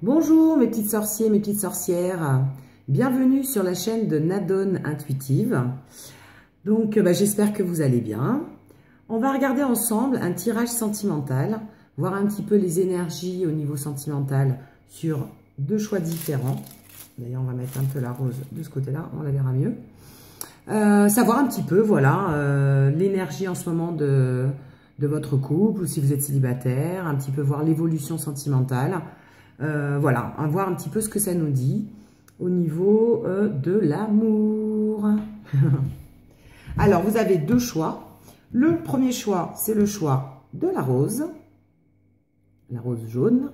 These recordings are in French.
Bonjour mes petites sorciers, mes petites sorcières, bienvenue sur la chaîne de Nadone Intuitive. Donc j'espère que vous allez bien. On va regarder ensemble un tirage sentimental, voir un petit peu les énergies au niveau sentimental sur deux choix différents. D'ailleurs on va mettre un peu la rose de ce côté-là, on la verra mieux. Savoir un petit peu, voilà, l'énergie en ce moment de votre couple, ou si vous êtes célibataire, un petit peu voir l'évolution sentimentale. Voilà, voir un petit peu ce que ça nous dit au niveau de l'amour. Alors, vous avez deux choix. Le premier choix, c'est le choix de la rose jaune.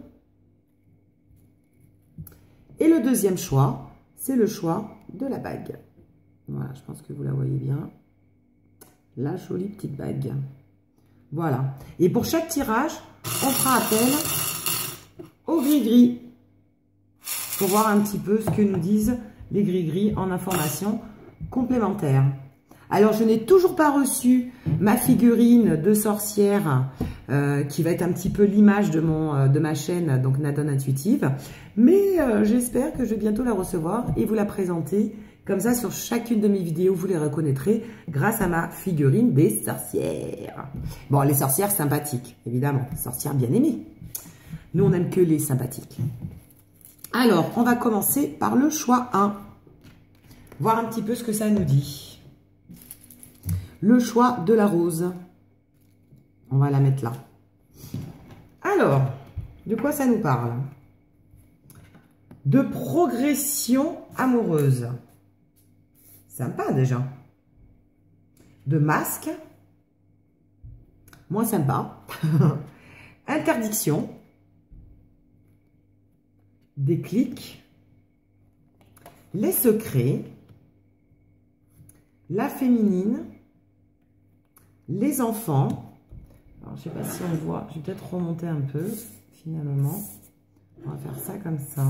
Et le deuxième choix, c'est le choix de la bague. Voilà, je pense que vous la voyez bien. La jolie petite bague. Voilà. Et pour chaque tirage, on fera appel au gris-gris pour voir un petit peu ce que nous disent les gris-gris en information complémentaire. Alors, je n'ai toujours pas reçu ma figurine de sorcière qui va être un petit peu l'image de ma chaîne, donc Nadone Intuitive. Mais j'espère que je vais bientôt la recevoir et vous la présenter. Comme ça, sur chacune de mes vidéos, vous les reconnaîtrez grâce à ma figurine des sorcières. Bon, les sorcières sympathiques, évidemment. Sorcières bien aimées. Nous, on n'aime que les sympathiques. Alors, on va commencer par le choix 1. Voir un petit peu ce que ça nous dit. Le choix de la rose. On va la mettre là. Alors, de quoi ça nous parle? De progression amoureuse. Sympa déjà. De masque. Moins sympa. Interdiction. Déclic. Les secrets. La féminine. Les enfants. Alors, je ne sais pas si on voit. Je vais peut-être remonter un peu, finalement. On va faire ça comme ça.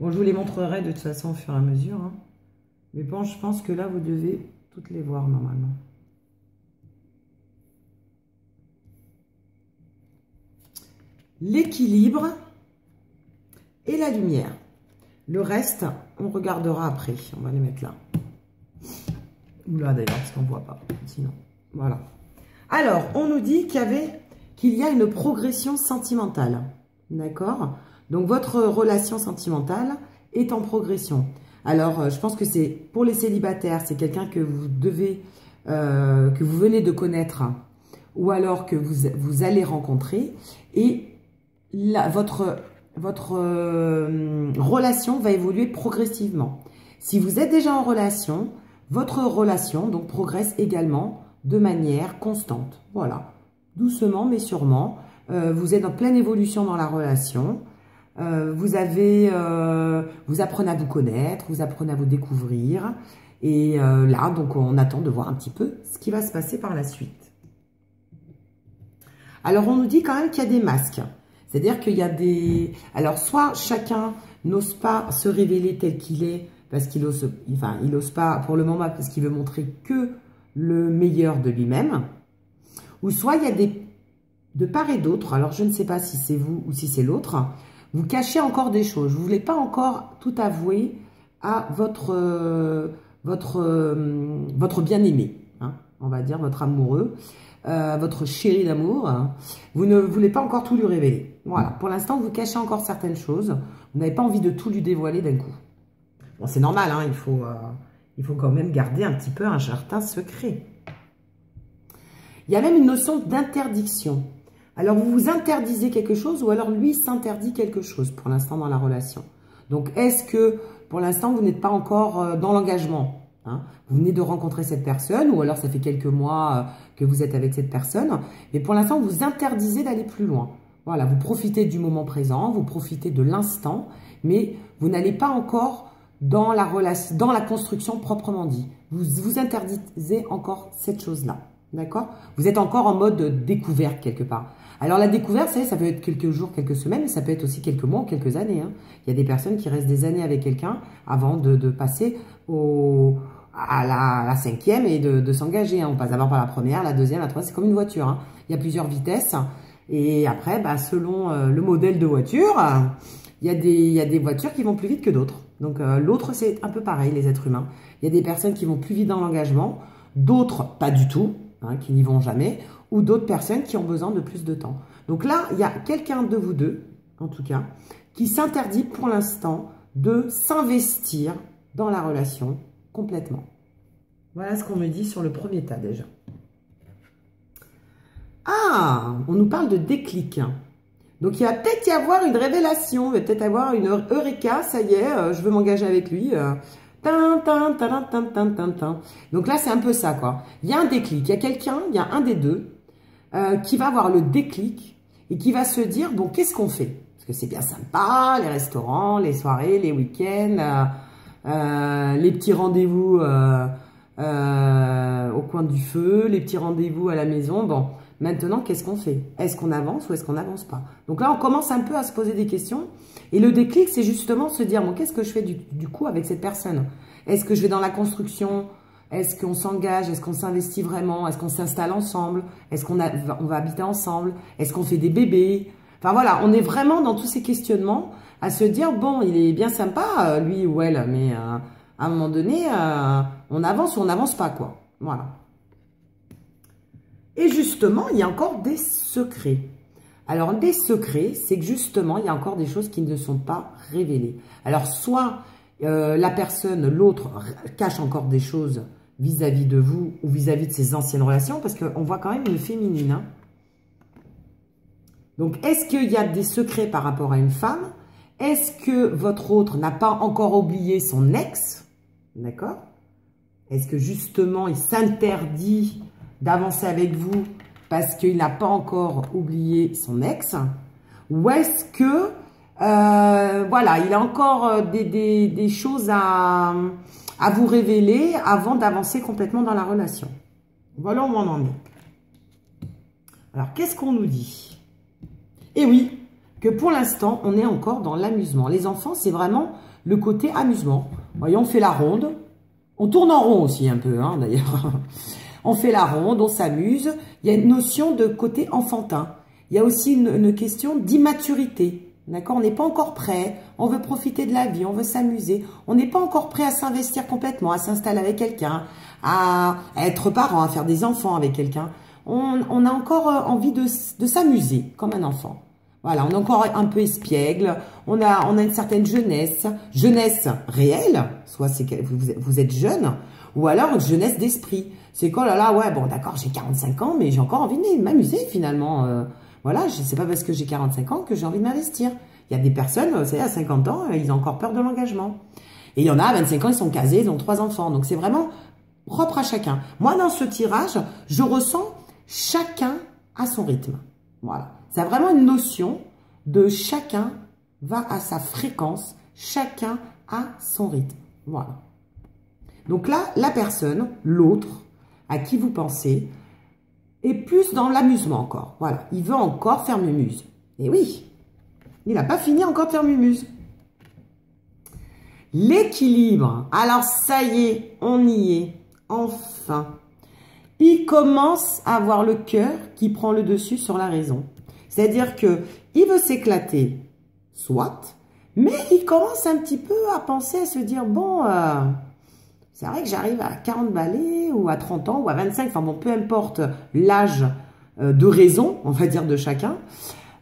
Bon, je vous les montrerai de toute façon au fur et à mesure. Hein. Mais bon, je pense que là, vous devez toutes les voir normalement. L'équilibre et la lumière. Le reste, on regardera après. On va les mettre là. Ou là d'ailleurs, parce qu'on ne voit pas. Sinon, voilà. Alors, on nous dit qu'il y a une progression sentimentale. D'accord? Donc, votre relation sentimentale est en progression. Alors, je pense que c'est pour les célibataires, c'est quelqu'un que vous que vous venez de connaître ou alors que vous allez rencontrer. Et là, votre relation va évoluer progressivement. Si vous êtes déjà en relation, votre relation donc progresse également de manière constante. Voilà, doucement mais sûrement. Vous êtes en pleine évolution dans la relation. Vous apprenez à vous connaître, vous apprenez à vous découvrir. Et là, donc, on attend de voir un petit peu ce qui va se passer par la suite. Alors, on nous dit quand même qu'il y a des masques. C'est-à-dire qu'il y a des... Alors, soit chacun n'ose pas se révéler tel qu'il est, parce qu'il ose... Enfin, il n'ose pas pour le moment, parce qu'il veut montrer que le meilleur de lui-même. Ou soit il y a de part et d'autre, alors je ne sais pas si c'est vous ou si c'est l'autre, vous cachez encore des choses. Vous ne voulez pas encore tout avouer à votre bien-aimé, hein, on va dire, votre amoureux, votre chéri d'amour. Hein. Vous ne voulez pas encore tout lui révéler. Voilà, pour l'instant, vous cachez encore certaines choses. Vous n'avez pas envie de tout lui dévoiler d'un coup. Bon, c'est normal, hein, il faut quand même garder un petit peu un certain secret. Il y a même une notion d'interdiction. Alors, vous vous interdisez quelque chose ou alors lui s'interdit quelque chose pour l'instant dans la relation. Donc, est-ce que pour l'instant, vous n'êtes pas encore dans l'engagement, hein? Vous venez de rencontrer cette personne ou alors ça fait quelques mois que vous êtes avec cette personne. Mais pour l'instant, vous interdisez d'aller plus loin. Voilà, vous profitez du moment présent, vous profitez de l'instant, mais vous n'allez pas encore dans la relation, dans la construction proprement dit. Vous interdisez encore cette chose-là. D'accord? Vous êtes encore en mode découverte quelque part. Alors la découverte, ça peut être quelques jours, quelques semaines, mais ça peut être aussi quelques mois ou quelques années. Hein. Il y a des personnes qui restent des années avec quelqu'un avant de passer à la cinquième et de s'engager. Hein. On passe d'abord par la première, la deuxième, la troisième. C'est comme une voiture. Hein. Il y a plusieurs vitesses. Et après, bah, selon le modèle de voiture, il y a des voitures qui vont plus vite que d'autres. Donc, l'autre, c'est un peu pareil, les êtres humains. Il y a des personnes qui vont plus vite dans l'engagement, d'autres pas du tout, hein, qui n'y vont jamais, ou d'autres personnes qui ont besoin de plus de temps. Donc là, il y a quelqu'un de vous deux, en tout cas, qui s'interdit pour l'instant de s'investir dans la relation complètement. Voilà ce qu'on me dit sur le premier tas déjà. Ah, on nous parle de déclic. Donc, il va peut-être y avoir une révélation, il va peut-être avoir une eureka, ça y est, je veux m'engager avec lui. Donc là, c'est un peu ça, quoi. Il y a un déclic, il y a quelqu'un, il y a un des deux qui va avoir le déclic et qui va se dire, bon, qu'est-ce qu'on fait? Parce que c'est bien sympa, les restaurants, les soirées, les week-ends, les petits rendez-vous au coin du feu, les petits rendez-vous à la maison, bon... Maintenant, qu'est-ce qu'on fait? Est-ce qu'on avance ou est-ce qu'on n'avance pas? Donc là, on commence un peu à se poser des questions. Et le déclic, c'est justement se dire, bon, qu'est-ce que je fais du coup avec cette personne? Est-ce que je vais dans la construction? Est-ce qu'on s'engage? Est-ce qu'on s'investit vraiment? Est-ce qu'on s'installe ensemble? Est-ce qu'on va habiter ensemble? Est-ce qu'on fait des bébés? Enfin voilà, on est vraiment dans tous ces questionnements à se dire, bon, il est bien sympa, lui ou elle, mais à un moment donné, on avance ou on n'avance pas, quoi. Voilà. Et justement, il y a encore des secrets. Alors, des secrets, c'est que justement, il y a encore des choses qui ne sont pas révélées. Alors, soit la personne, l'autre, cache encore des choses vis-à-vis de vous ou vis-à-vis de ses anciennes relations, parce qu'on voit quand même une féminine. Hein. Donc, est-ce qu'il y a des secrets par rapport à une femme? Est-ce que votre autre n'a pas encore oublié son ex? D'accord? Est-ce que justement, il s'interdit d'avancer avec vous parce qu'il n'a pas encore oublié son ex? Ou est-ce que, voilà, il a encore des choses à vous révéler avant d'avancer complètement dans la relation? Voilà où on en est. Alors, qu'est-ce qu'on nous dit? Eh oui, que pour l'instant, on est encore dans l'amusement. Les enfants, c'est vraiment le côté amusement. Voyons, on fait la ronde. On tourne en rond aussi un peu, hein, d'ailleurs. On fait la ronde, on s'amuse. Il y a une notion de côté enfantin. Il y a aussi une question d'immaturité. D'accord? On n'est pas encore prêt. On veut profiter de la vie, on veut s'amuser. On n'est pas encore prêt à s'investir complètement, à s'installer avec quelqu'un, à être parent, à faire des enfants avec quelqu'un. On a encore envie de s'amuser comme un enfant. Voilà, on est encore un peu espiègle. On a une certaine jeunesse. Jeunesse réelle, soit c'est que vous êtes jeune, ou alors jeunesse d'esprit. C'est quoi, là, ouais, bon, d'accord, j'ai 45 ans, mais j'ai encore envie de m'amuser, finalement. Voilà, c'est pas parce que j'ai 45 ans que j'ai envie de m'investir. Il y a des personnes, vous savez, à 50 ans, ils ont encore peur de l'engagement. Et il y en a, à 25 ans, ils sont casés, ils ont 3 enfants. Donc, c'est vraiment propre à chacun. Moi, dans ce tirage, je ressens chacun à son rythme. Voilà. C'est vraiment une notion de chacun va à sa fréquence, chacun à son rythme. Voilà. Donc là, la personne, l'autre, à qui vous pensez, est plus dans l'amusement encore. Voilà, il veut encore faire mumuse. Et oui, il n'a pas fini encore de faire mumuse. L'équilibre. Alors ça y est, on y est. Enfin. Il commence à avoir le cœur qui prend le dessus sur la raison. C'est-à-dire que il veut s'éclater, soit, mais il commence un petit peu à penser, à se dire, bon... c'est vrai que j'arrive à 40 balais ou à 30 ans ou à 25, enfin bon, peu importe l'âge de raison, on va dire, de chacun.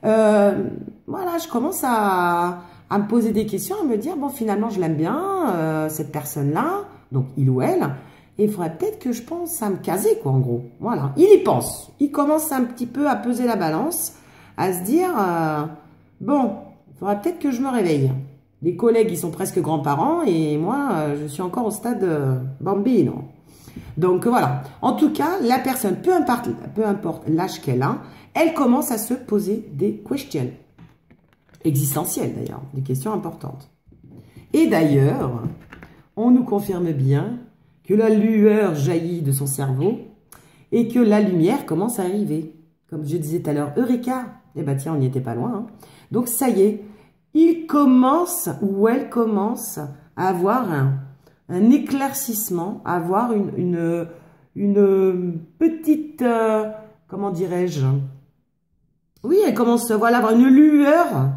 Voilà, je commence à me poser des questions, à me dire, bon, finalement, je l'aime bien, cette personne-là, donc il ou elle, et il faudrait peut-être que je pense à me caser, quoi, en gros. Voilà, il y pense. Il commence un petit peu à peser la balance, à se dire, bon, il faudrait peut-être que je me réveille. Les collègues, ils sont presque grands-parents et moi, je suis encore au stade bambino. Donc voilà. En tout cas, la personne, peu importe l'âge qu'elle a, elle commence à se poser des questions. Existentielles d'ailleurs, des questions importantes. Et d'ailleurs, on nous confirme bien que la lueur jaillit de son cerveau et que la lumière commence à arriver. Comme je disais tout à l'heure, Eureka. Eh ben tiens, on n'y était pas loin. Hein. Donc ça y est. Il commence ou elle commence à avoir un éclaircissement, à avoir une petite, comment dirais-je, Oui, elle commence, voilà, à avoir une lueur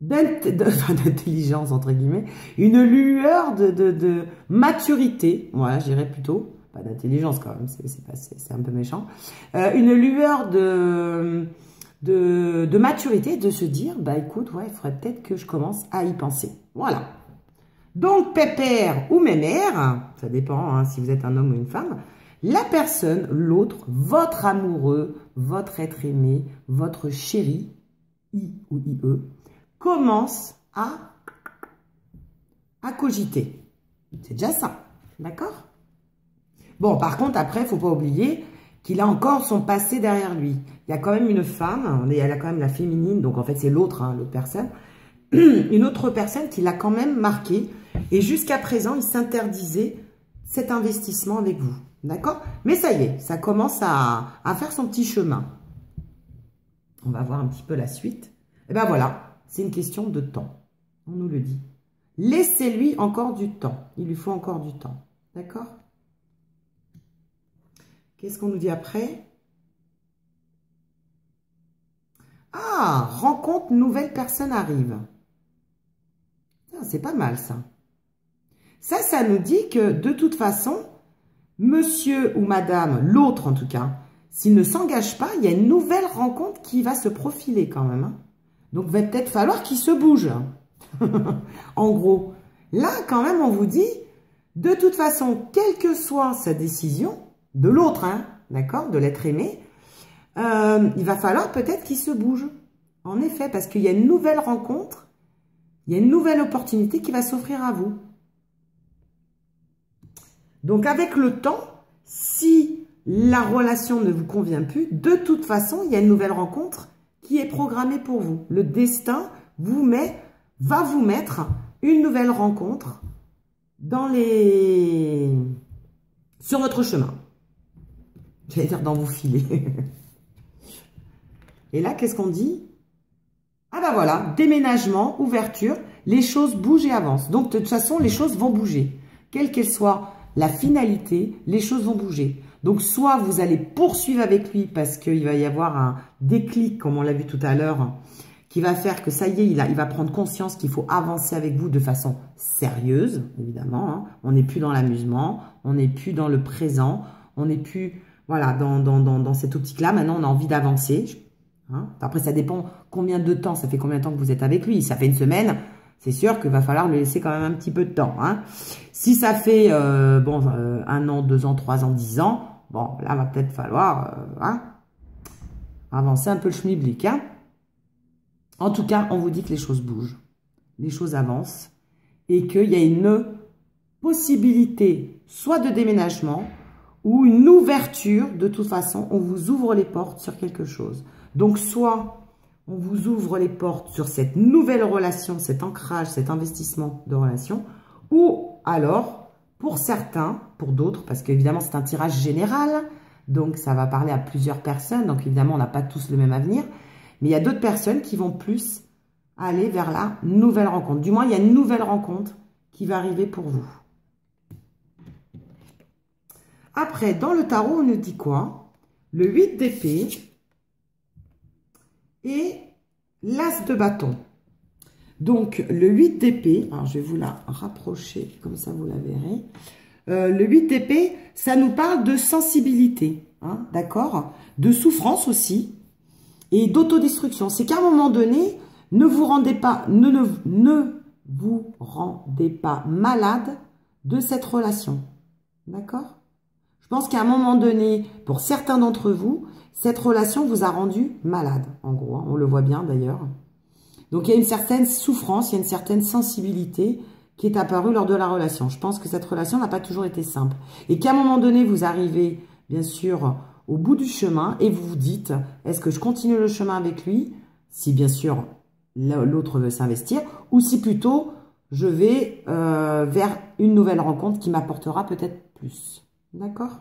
d'intelligence, entre guillemets, une lueur de maturité, voilà, je dirais plutôt, pas d'intelligence quand même, c'est un peu méchant, une lueur de maturité, de se dire, bah écoute, ouais, il faudrait peut-être que je commence à y penser. Voilà. Donc, pépère ou mémère, ça dépend hein, si vous êtes un homme ou une femme, la personne, l'autre, votre amoureux, votre être aimé, votre chéri, I ou IE, commence à cogiter. C'est déjà ça, d'accord? Bon, par contre, après, il ne faut pas oublier qu'il a encore son passé derrière lui. Il y a quand même une femme, elle a quand même la féminine, donc en fait, c'est l'autre, hein, l'autre personne, une autre personne qui l'a quand même marqué. Et jusqu'à présent, il s'interdisait cet investissement avec vous. D'accord? Mais ça y est, ça commence à faire son petit chemin. On va voir un petit peu la suite. Et ben voilà, c'est une question de temps. On nous le dit. Laissez-lui encore du temps. Il lui faut encore du temps. D'accord? Qu'est-ce qu'on nous dit après? Ah, rencontre, nouvelle personne arrive. C'est pas mal ça. Ça nous dit que de toute façon, monsieur ou madame, l'autre en tout cas, s'il ne s'engage pas, il y a une nouvelle rencontre qui va se profiler quand même. Hein. Donc, il va peut-être falloir qu'il se bouge. En gros, là, quand même, on vous dit, de toute façon, quelle que soit sa décision, de l'autre, hein, d'accord, de l'être aimé, il va falloir peut-être qu'il se bouge. En effet, parce qu'il y a une nouvelle rencontre, il y a une nouvelle opportunité qui va s'offrir à vous. Donc, avec le temps, si la relation ne vous convient plus, de toute façon, il y a une nouvelle rencontre qui est programmée pour vous. Le destin va vous mettre une nouvelle rencontre sur votre chemin. J'allais dire dans vos filets. Et là, qu'est-ce qu'on dit? Ah ben voilà, déménagement, ouverture, les choses bougent et avancent. Donc, de toute façon, les choses vont bouger. Quelle qu'elle soit la finalité, les choses vont bouger. Donc, soit vous allez poursuivre avec lui parce qu'il va y avoir un déclic, comme on l'a vu tout à l'heure, qui va faire que ça y est, il va prendre conscience qu'il faut avancer avec vous de façon sérieuse, évidemment. Hein. On n'est plus dans l'amusement, on n'est plus dans le présent, on n'est plus voilà, dans cette optique-là. Maintenant, on a envie d'avancer. Hein. Après, ça dépend combien de temps, ça fait combien de temps que vous êtes avec lui. Ça fait une semaine, c'est sûr qu'il va falloir lui laisser quand même un petit peu de temps. Hein. Si ça fait 1 an, 2 ans, 3 ans, 10 ans, bon, là, va peut-être falloir avancer un peu le schmilblick. Hein. En tout cas, on vous dit que les choses bougent, les choses avancent et qu'il y a une possibilité soit de déménagement ou une ouverture. De toute façon, on vous ouvre les portes sur quelque chose. Donc, soit on vous ouvre les portes sur cette nouvelle relation, cet ancrage, cet investissement de relation, ou alors, pour certains, pour d'autres, parce qu'évidemment, c'est un tirage général, donc ça va parler à plusieurs personnes, donc évidemment, on n'a pas tous le même avenir, mais il y a d'autres personnes qui vont plus aller vers la nouvelle rencontre. Du moins, il y a une nouvelle rencontre qui va arriver pour vous. Après, dans le tarot, on nous dit quoi? Le 8 d'épée et l'as de bâton. Donc, le 8 d'épée, alors je vais vous la rapprocher, comme ça vous la verrez. Le 8 d'épée, ça nous parle de sensibilité, hein, d'accord? De souffrance aussi et d'autodestruction. C'est qu'à un moment donné, ne vous rendez pas malade de cette relation, d'accord? Je pense qu'à un moment donné, pour certains d'entre vous, cette relation vous a rendu malade, en gros. Hein, on le voit bien d'ailleurs. Donc, il y a une certaine souffrance, il y a une certaine sensibilité qui est apparue lors de la relation. Je pense que cette relation n'a pas toujours été simple. Et qu'à un moment donné, vous arrivez, bien sûr, au bout du chemin et vous vous dites, est-ce que je continue le chemin avec lui? Si, bien sûr, l'autre veut s'investir. Ou si plutôt, je vais vers une nouvelle rencontre qui m'apportera peut-être plus. D'accord?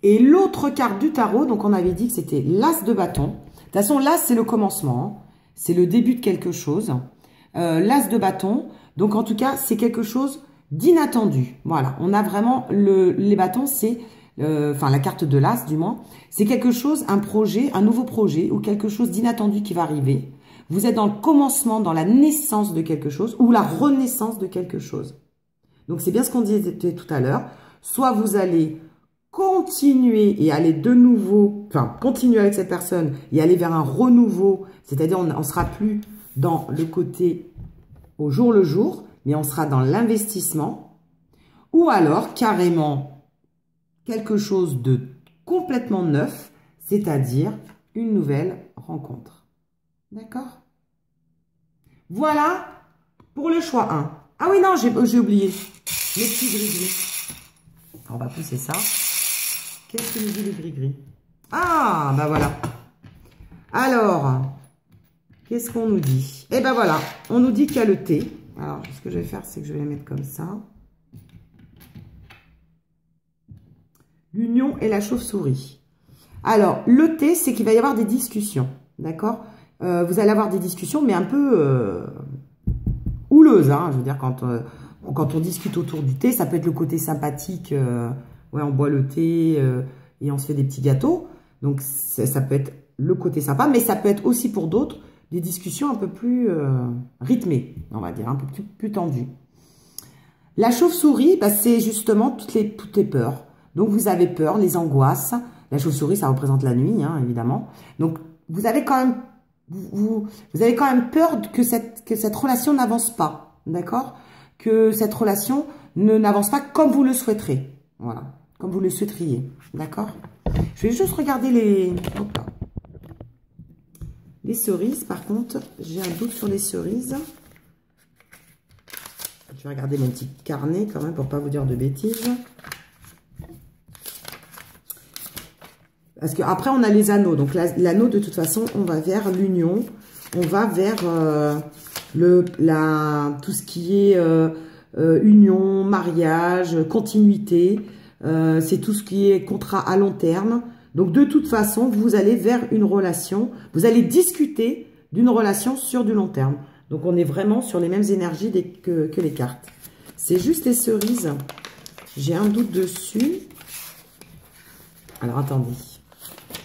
Et l'autre carte du tarot, donc on avait dit que c'était l'as de bâton. De toute façon, l'as, c'est le commencement. Hein. C'est le début de quelque chose. L'as de bâton. Donc, en tout cas, c'est quelque chose d'inattendu. Voilà. On a vraiment les bâtons, c'est enfin la carte de l'As du moins, c'est quelque chose, un projet, un nouveau projet ou quelque chose d'inattendu qui va arriver. Vous êtes dans le commencement, dans la naissance de quelque chose ou la renaissance de quelque chose. Donc c'est bien ce qu'on disait tout à l'heure. Soit vous allez continuer et aller de nouveau, enfin continuer avec cette personne et aller vers un renouveau, c'est-à-dire on ne sera plus dans le côté au jour le jour, mais on sera dans l'investissement, ou alors carrément quelque chose de complètement neuf, c'est-à-dire une nouvelle rencontre. D'accord? Voilà pour le choix 1. Ah oui, non, j'ai oublié. Les petits gris-gris. On va pousser ça. Qu'est-ce que nous dit les gris-gris? Ah, bah voilà. Alors, qu'est-ce qu'on nous dit? Eh ben voilà, on nous dit qu'il y a le thé. Alors, ce que je vais faire, c'est que je vais les mettre comme ça. L'union et la chauve-souris. Alors, le thé, c'est qu'il va y avoir des discussions. D'accord? Vous allez avoir des discussions, mais un peu houleuses. Hein, je veux dire, quand on discute autour du thé, ça peut être le côté sympathique. Ouais, on boit le thé et on se fait des petits gâteaux. Donc, ça peut être le côté sympa, mais ça peut être aussi pour d'autres des discussions un peu plus rythmées, on va dire, un peu plus tendues. La chauve-souris, bah, c'est justement toutes les peurs. Donc, vous avez peur, les angoisses. La chauve-souris, ça représente la nuit, hein, évidemment. Donc, vous avez quand même, vous avez quand même peur que cette relation n'avance pas, d'accord? Que cette relation n'avance pas comme vous le souhaiterez. Voilà, comme vous le souhaiteriez, d'accord? Je vais juste regarder les cerises, par contre. J'ai un doute sur les cerises. Je vais regarder mon petit carnet quand même pour pas vous dire de bêtises. Parce qu'après, on a les anneaux. Donc, l'anneau, de toute façon, on va vers l'union. On va vers tout ce qui est union, mariage, continuité. C'est tout ce qui est contrat à long terme. Donc, de toute façon, vous allez vers une relation. Vous allez discuter d'une relation sur du long terme. Donc, on est vraiment sur les mêmes énergies que les cartes. C'est juste les cerises. J'ai un doute dessus. Alors, attendez.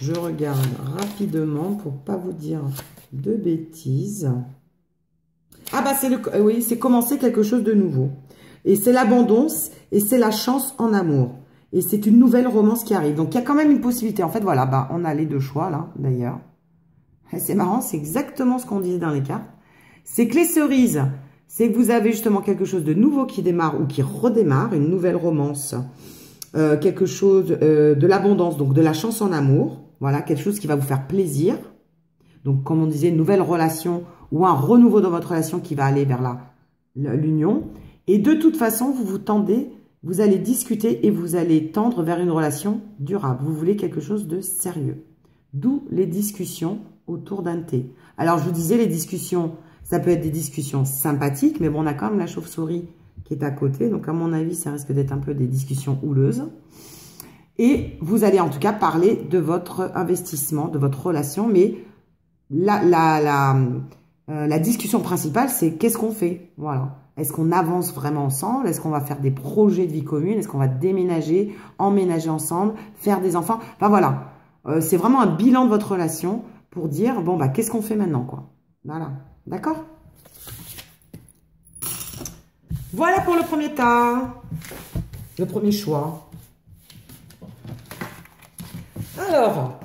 Je regarde rapidement pour pas vous dire de bêtises. Ah bah oui, c'est commencer quelque chose de nouveau. Et c'est l'abondance et c'est la chance en amour. Et c'est une nouvelle romance qui arrive. Donc il y a quand même une possibilité. En fait, voilà, bah on a les deux choix là, d'ailleurs. C'est marrant, c'est exactement ce qu'on disait dans les cartes. C'est que les cerises, c'est que vous avez justement quelque chose de nouveau qui démarre ou qui redémarre, une nouvelle romance. Quelque chose de l'abondance, donc de la chance en amour. Voilà, quelque chose qui va vous faire plaisir. Donc, comme on disait, une nouvelle relation ou un renouveau dans votre relation qui va aller vers l'union. Et de toute façon, vous allez discuter et vous allez tendre vers une relation durable. Vous voulez quelque chose de sérieux. D'où les discussions autour d'un thé. Alors, je vous disais, les discussions, ça peut être des discussions sympathiques, mais bon, on a quand même la chauve-souris qui est à côté. Donc, à mon avis, ça risque d'être un peu des discussions houleuses. Et vous allez en tout cas parler de votre investissement, de votre relation. Mais la discussion principale, c'est qu'est-ce qu'on fait? Voilà. Est-ce qu'on avance vraiment ensemble? Est-ce qu'on va faire des projets de vie commune? Est-ce qu'on va déménager, emménager ensemble, faire des enfants? Enfin voilà. C'est vraiment un bilan de votre relation pour dire, bon, bah, qu'est-ce qu'on fait maintenant, quoi? Voilà. D'accord? Voilà pour le premier tas. Le premier choix. Alors,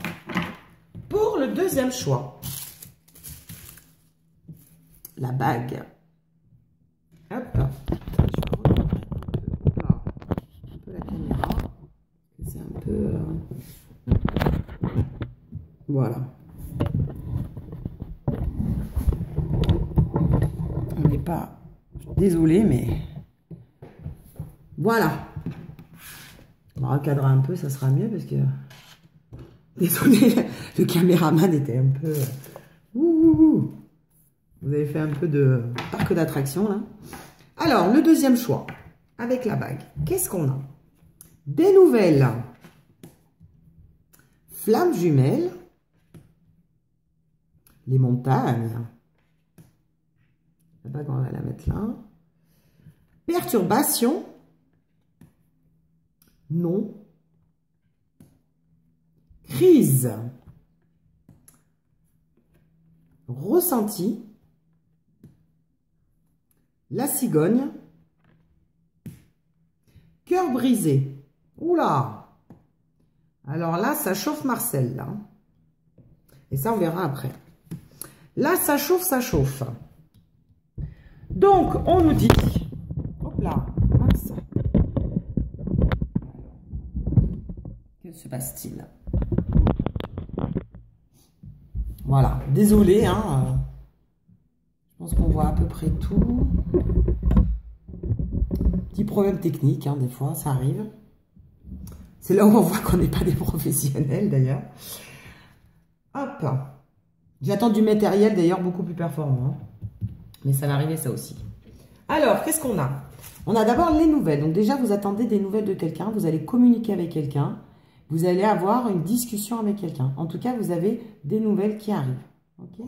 pour le deuxième choix, la bague. Hop, je vais un peu la caméra. C'est un peu... Voilà. On n'est pas... Désolé, mais... Voilà. On va recadrer un peu, ça sera mieux parce que... Désolé, le caméraman était un peu... Vous avez fait un peu de parc d'attraction, là. Alors, le deuxième choix, avec la bague. Qu'est-ce qu'on a? Des nouvelles. Flammes jumelles. Les montagnes. La bague, on va la mettre là. Perturbation. Non. crise, ressenti, la cigogne, cœur brisé. Oula! Alors là, ça chauffe Marcel, là. Et ça, on verra après. Là, ça chauffe, ça chauffe. Donc, on nous dit... Hop là, mince. Que se passe-t-il? Voilà, désolé, hein. Je pense qu'on voit à peu près tout. Petit problème technique, hein, des fois, ça arrive. C'est là où on voit qu'on n'est pas des professionnels, d'ailleurs. Hop. J'attends du matériel, d'ailleurs, beaucoup plus performant. Mais ça va arriver, ça aussi. Alors, qu'est-ce qu'on a? On a d'abord les nouvelles. Donc déjà, vous attendez des nouvelles de quelqu'un. Vous allez communiquer avec quelqu'un. Vous allez avoir une discussion avec quelqu'un. En tout cas, vous avez des nouvelles qui arrivent. Ok?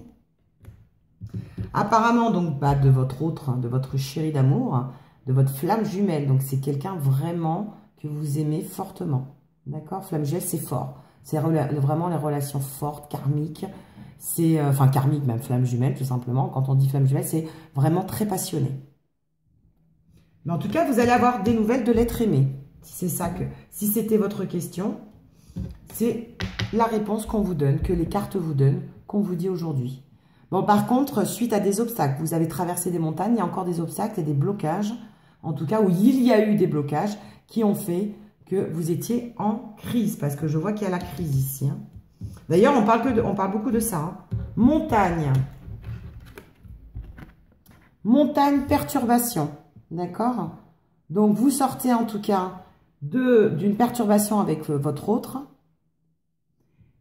Apparemment, donc, bah, de votre autre, hein, de votre chéri d'amour, de votre flamme jumelle. Donc, c'est quelqu'un vraiment que vous aimez fortement. D'accord? Flamme jumelle, c'est fort. C'est vraiment les relations fortes, karmiques. C'est, enfin, karmique, même flamme jumelle, tout simplement. Quand on dit flamme jumelle, c'est vraiment très passionné. Mais en tout cas, vous allez avoir des nouvelles de l'être aimé. Si c'est ça que, si c'était votre question, c'est la réponse qu'on vous donne, que les cartes vous donnent, qu'on vous dit aujourd'hui. Bon, par contre, suite à des obstacles, vous avez traversé des montagnes, il y a encore des obstacles et des blocages, en tout cas, où il y a eu des blocages qui ont fait que vous étiez en crise, parce que je vois qu'il y a la crise ici. Hein. D'ailleurs, on parle beaucoup de ça. Hein. Montagne. Montagne, perturbation. D'accord? Donc, vous sortez en tout cas d'une perturbation avec votre autre.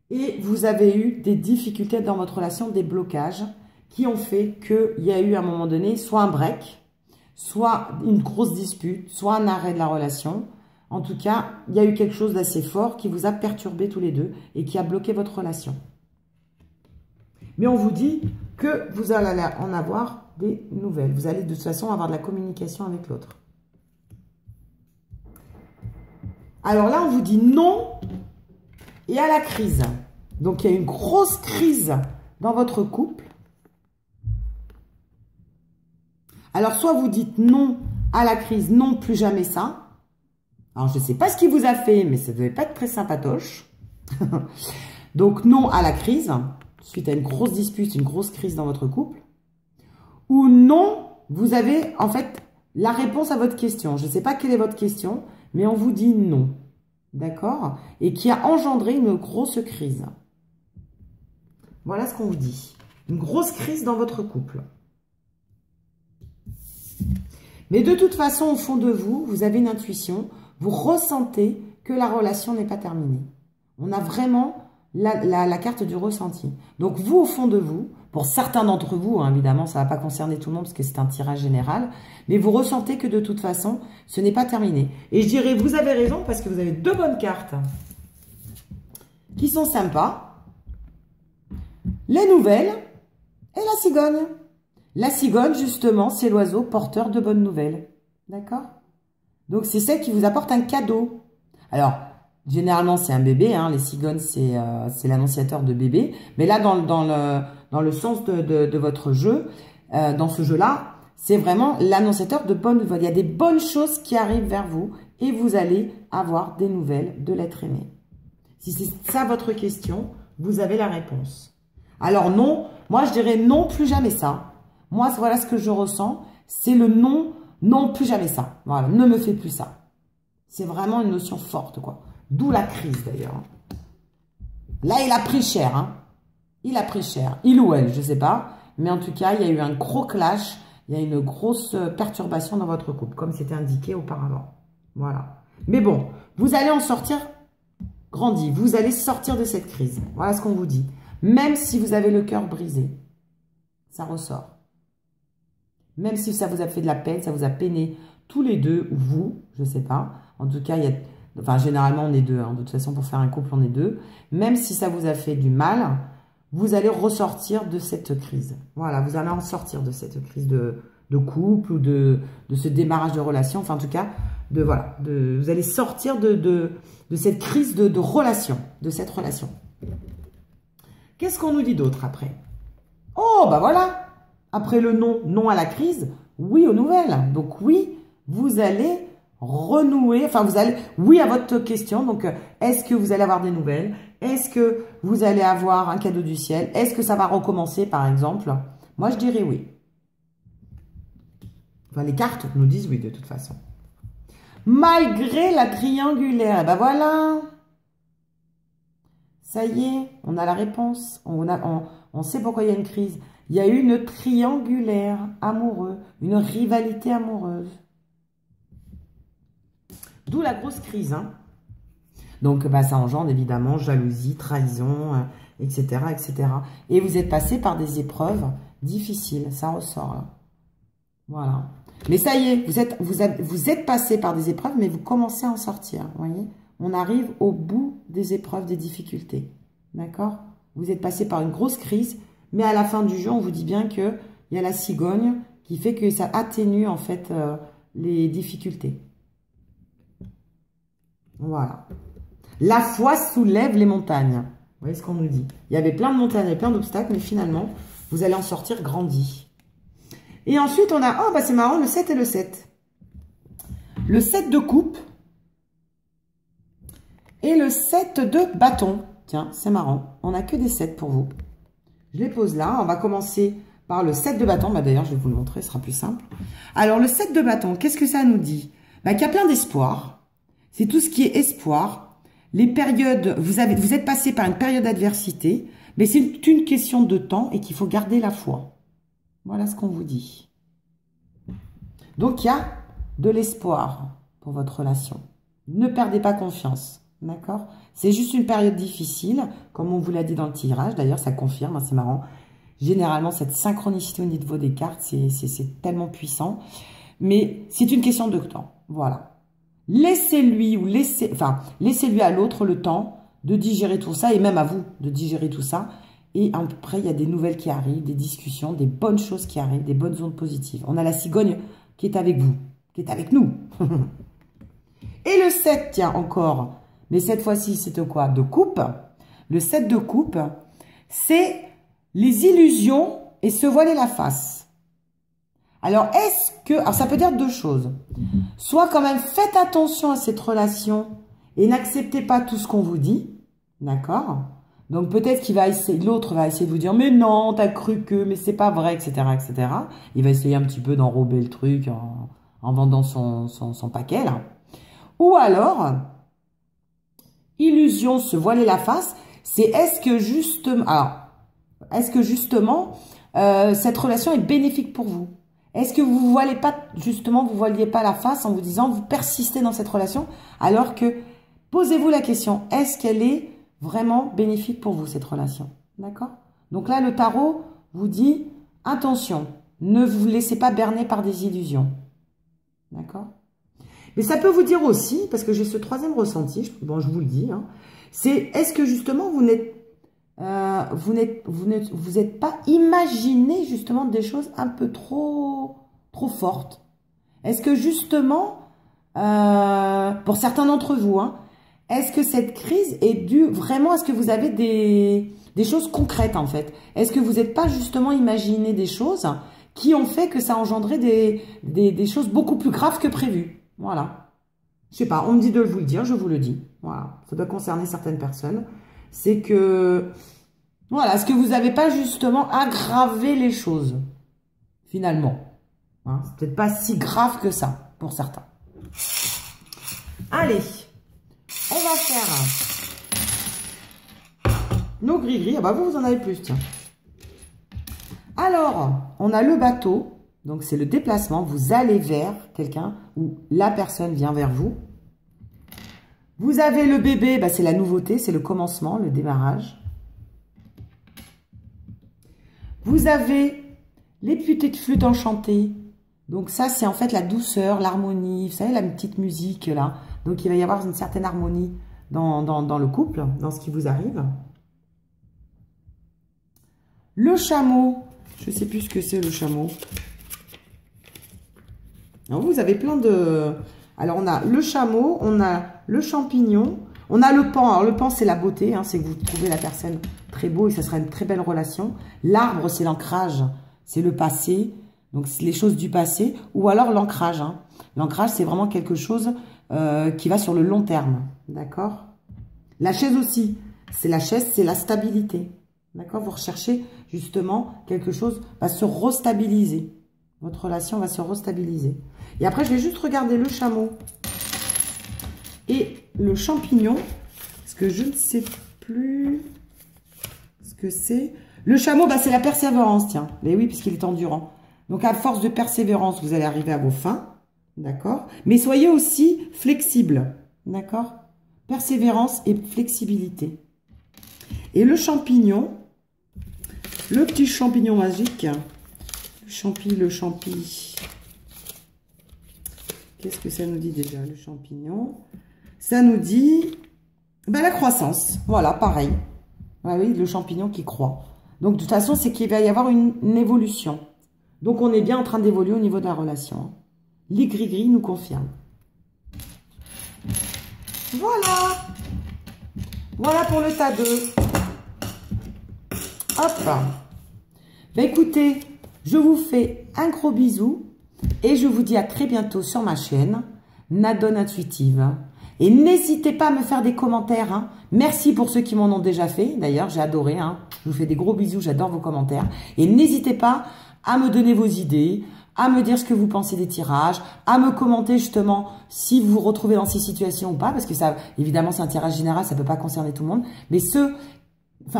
Et vous avez eu des difficultés dans votre relation, des blocages qui ont fait qu'il y a eu à un moment donné soit un break, soit une grosse dispute, soit un arrêt de la relation. En tout cas, il y a eu quelque chose d'assez fort qui vous a perturbé tous les deux et qui a bloqué votre relation. Mais on vous dit que vous allez en avoir des nouvelles. Vous allez de toute façon avoir de la communication avec l'autre. Alors là, on vous dit non et à la crise. Donc, il y a une grosse crise dans votre couple. Alors, soit vous dites non à la crise, non, plus jamais ça. Alors, je ne sais pas ce qui vous a fait, mais ça ne devait pas être très sympatoche. Donc, non à la crise, suite à une grosse dispute, une grosse crise dans votre couple. Ou non, vous avez en fait la réponse à votre question. Je ne sais pas quelle est votre question, mais on vous dit non. D'accord? Et qui a engendré une grosse crise. Voilà ce qu'on vous dit. Une grosse crise dans votre couple. Mais de toute façon, au fond de vous, vous avez une intuition. Vous ressentez que la relation n'est pas terminée. On a vraiment la carte du ressenti. Donc vous, au fond de vous, pour certains d'entre vous, hein, évidemment, ça ne va pas concerner tout le monde parce que c'est un tirage général, mais vous ressentez que de toute façon, ce n'est pas terminé. Et je dirais, vous avez raison parce que vous avez deux bonnes cartes qui sont sympas. Les nouvelles et la cigogne. La cigogne, justement, c'est l'oiseau porteur de bonnes nouvelles. D'accord? Donc, c'est celle qui vous apporte un cadeau. Alors, généralement, c'est un bébé. Hein, les cigognes, c'est l'annonciateur de bébé. Mais là, dans le sens de votre jeu, dans ce jeu-là, c'est vraiment l'annonciateur de bonnes nouvelles. Il y a des bonnes choses qui arrivent vers vous et vous allez avoir des nouvelles de l'être aimé. Si c'est ça votre question, vous avez la réponse. Alors non, moi je dirais non, plus jamais ça. Moi, voilà ce que je ressens, c'est le non, non, plus jamais ça. Voilà, ne me fais plus ça. C'est vraiment une notion forte, quoi. D'où la crise, d'ailleurs. Là, il a pris cher, hein. Il a pris cher. Il ou elle, je ne sais pas. Mais en tout cas, il y a eu un gros clash. Il y a une grosse perturbation dans votre couple, comme c'était indiqué auparavant. Voilà. Mais bon, vous allez en sortir grandi. Vous allez sortir de cette crise. Voilà ce qu'on vous dit. Même si vous avez le cœur brisé, ça ressort. Même si ça vous a fait de la peine, ça vous a peiné tous les deux, ou vous, je ne sais pas. En tout cas, enfin, généralement, on est deux. Hein. De toute façon, pour faire un couple, on est deux. Même si ça vous a fait du mal, vous allez ressortir de cette crise. Voilà, vous allez en sortir de cette crise de couple ou de ce démarrage de relation. Enfin, en tout cas, voilà, vous allez sortir de cette crise de relation, de cette relation. Qu'est-ce qu'on nous dit d'autre après? Oh, bah voilà. Après le non, non à la crise, oui aux nouvelles. Donc oui, vous allez renouer, enfin vous allez, oui à votre question. Donc est-ce que vous allez avoir des nouvelles? Est-ce que vous allez avoir un cadeau du ciel? Est-ce que ça va recommencer par exemple? Moi je dirais oui. Enfin les cartes nous disent oui de toute façon. Malgré la triangulaire, et ben voilà. Ça y est, on a la réponse. On sait pourquoi il y a une crise. Il y a eu une triangulaire amoureuse, une rivalité amoureuse. D'où la grosse crise. Hein. Donc, bah, ça engendre évidemment jalousie, trahison, etc., etc. Et vous êtes passé par des épreuves difficiles. Ça ressort là. Voilà. Mais ça y est, vous êtes passé par des épreuves, mais vous commencez à en sortir. Vous voyez ? On arrive au bout des épreuves, des difficultés. D'accord? Vous êtes passé par une grosse crise, mais à la fin du jeu, on vous dit bien qu'il y a la cigogne qui fait que ça atténue en fait les difficultés. Voilà. La foi soulève les montagnes. Vous voyez ce qu'on nous dit? Il y avait plein de montagnes et plein d'obstacles, mais finalement, vous allez en sortir grandi. Et ensuite, on a, oh bah c'est marrant, le 7 et le 7. Le 7 de coupe et le 7 de bâton. Tiens, c'est marrant. On n'a que des 7 pour vous. Je les pose là. On va commencer par le 7 de bâton. Bah, d'ailleurs, je vais vous le montrer, ce sera plus simple. Alors, le 7 de bâton, qu'est-ce que ça nous dit? Bah, qu'il y a plein d'espoir. C'est tout ce qui est espoir. Les périodes, vous êtes passé par une période d'adversité, mais c'est une question de temps et qu'il faut garder la foi. Voilà ce qu'on vous dit. Donc, il y a de l'espoir pour votre relation. Ne perdez pas confiance. D'accord? C'est juste une période difficile, comme on vous l'a dit dans le tirage. D'ailleurs, ça confirme, hein, c'est marrant. Généralement, cette synchronicité au niveau des cartes, c'est tellement puissant. Mais c'est une question de temps. Voilà. Laissez-lui laissez-lui à l'autre le temps de digérer tout ça, et même à vous de digérer tout ça. Et après, il y a des nouvelles qui arrivent, des discussions, des bonnes choses qui arrivent, des bonnes ondes positives. On a la cigogne qui est avec vous, qui est avec nous. Et le 7, tiens, encore. Mais cette fois-ci, c'est quoi? De coupe. Le 7 de coupe, c'est les illusions et se voiler la face. Alors, est-ce que... Alors, ça peut dire deux choses. Soit quand même, faites attention à cette relation et n'acceptez pas tout ce qu'on vous dit. D'accord? Donc, peut-être qu'il va essayer, l'autre va essayer de vous dire, mais non, t'as cru que, mais c'est pas vrai, etc., etc. Il va essayer un petit peu d'enrober le truc en vendant son paquet, là. Ou alors... Illusion, se voiler la face, c'est est-ce que justement, cette relation est bénéfique pour vous? Est-ce que vous voilez pas, justement, vous voiliez pas la face en vous disant, vous persistez dans cette relation, alors que, posez-vous la question, est-ce qu'elle est vraiment bénéfique pour vous, cette relation? D'accord? Donc là, le tarot vous dit, attention, ne vous laissez pas berner par des illusions. D'accord? Mais ça peut vous dire aussi, parce que j'ai ce troisième ressenti, bon, je vous le dis, hein, c'est est-ce que justement vous n'êtes pas imaginé justement des choses un peu trop fortes? Est-ce que justement, pour certains d'entre vous, hein, est-ce que cette crise est due vraiment à ce que vous avez des choses concrètes en fait? Est-ce que vous n'êtes pas justement imaginé des choses qui ont fait que ça a engendré des choses beaucoup plus graves que prévues? Voilà. Je sais pas, on me dit de vous le dire, je vous le dis. Voilà, ça doit concerner certaines personnes. C'est que, voilà, est-ce que vous n'avez pas justement aggravé les choses, finalement? Hein, c'est peut-être pas si grave que ça, pour certains. Allez, on va faire nos gris-gris. Ah bah vous en avez plus, tiens. Alors, on a le bateau. Donc, c'est le déplacement. Vous allez vers quelqu'un ou la personne vient vers vous. Vous avez le bébé, bah, c'est la nouveauté, c'est le commencement, le démarrage. Vous avez les petites flûtes enchantées. Donc, ça, c'est en fait la douceur, l'harmonie. Vous savez, la petite musique, là. Donc, il va y avoir une certaine harmonie dans le couple, dans ce qui vous arrive. Le chameau. Je ne sais plus ce que c'est, le chameau. Alors vous avez plein de Alors, on a le chameau, on a le champignon, on a le pan. Alors, le pan, c'est la beauté, hein, c'est que vous trouvez la personne très beau et ça sera une très belle relation. L'arbre, c'est l'ancrage, c'est le passé, donc les choses du passé. Ou alors l'ancrage. Hein. L'ancrage, c'est vraiment quelque chose qui va sur le long terme, d'accord? La chaise aussi, c'est la chaise, c'est la stabilité, d'accord? Vous recherchez justement quelque chose va se restabiliser. Votre relation va se restabiliser. Et après, je vais juste regarder le chameau et le champignon, parce que je ne sais plus ce que c'est. Le chameau, bah, c'est la persévérance, tiens. Mais oui, puisqu'il est endurant. Donc, à force de persévérance, vous allez arriver à vos fins, d'accord? Mais soyez aussi flexible, d'accord? Persévérance et flexibilité. Et le champignon, le petit champignon magique, le champi. Qu'est-ce que ça nous dit déjà, le champignon? Ça nous dit ben, la croissance. Voilà, pareil. Ah oui, le champignon qui croît. Donc, de toute façon, c'est qu'il va y avoir une évolution. Donc, on est bien en train d'évoluer au niveau de la relation. L'Y nous confirme. Voilà. Voilà pour le tas 2. Hop. Ben, écoutez, je vous fais un gros bisou et je vous dis à très bientôt sur ma chaîne Nadone Intuitive. Et n'hésitez pas à me faire des commentaires. Hein. Merci pour ceux qui m'en ont déjà fait. D'ailleurs, j'ai adoré. Hein. Je vous fais des gros bisous. J'adore vos commentaires. Et n'hésitez pas à me donner vos idées, à me dire ce que vous pensez des tirages, à me commenter justement si vous vous retrouvez dans ces situations ou pas. Parce que ça, évidemment, c'est un tirage général. Ça ne peut pas concerner tout le monde. Mais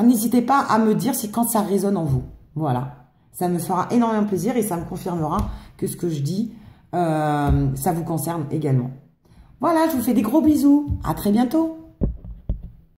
n'hésitez pas à me dire quand ça résonne en vous. Voilà. Ça me fera énormément plaisir et ça me confirmera que ce que je dis, ça vous concerne également. Voilà, je vous fais des gros bisous. À très bientôt.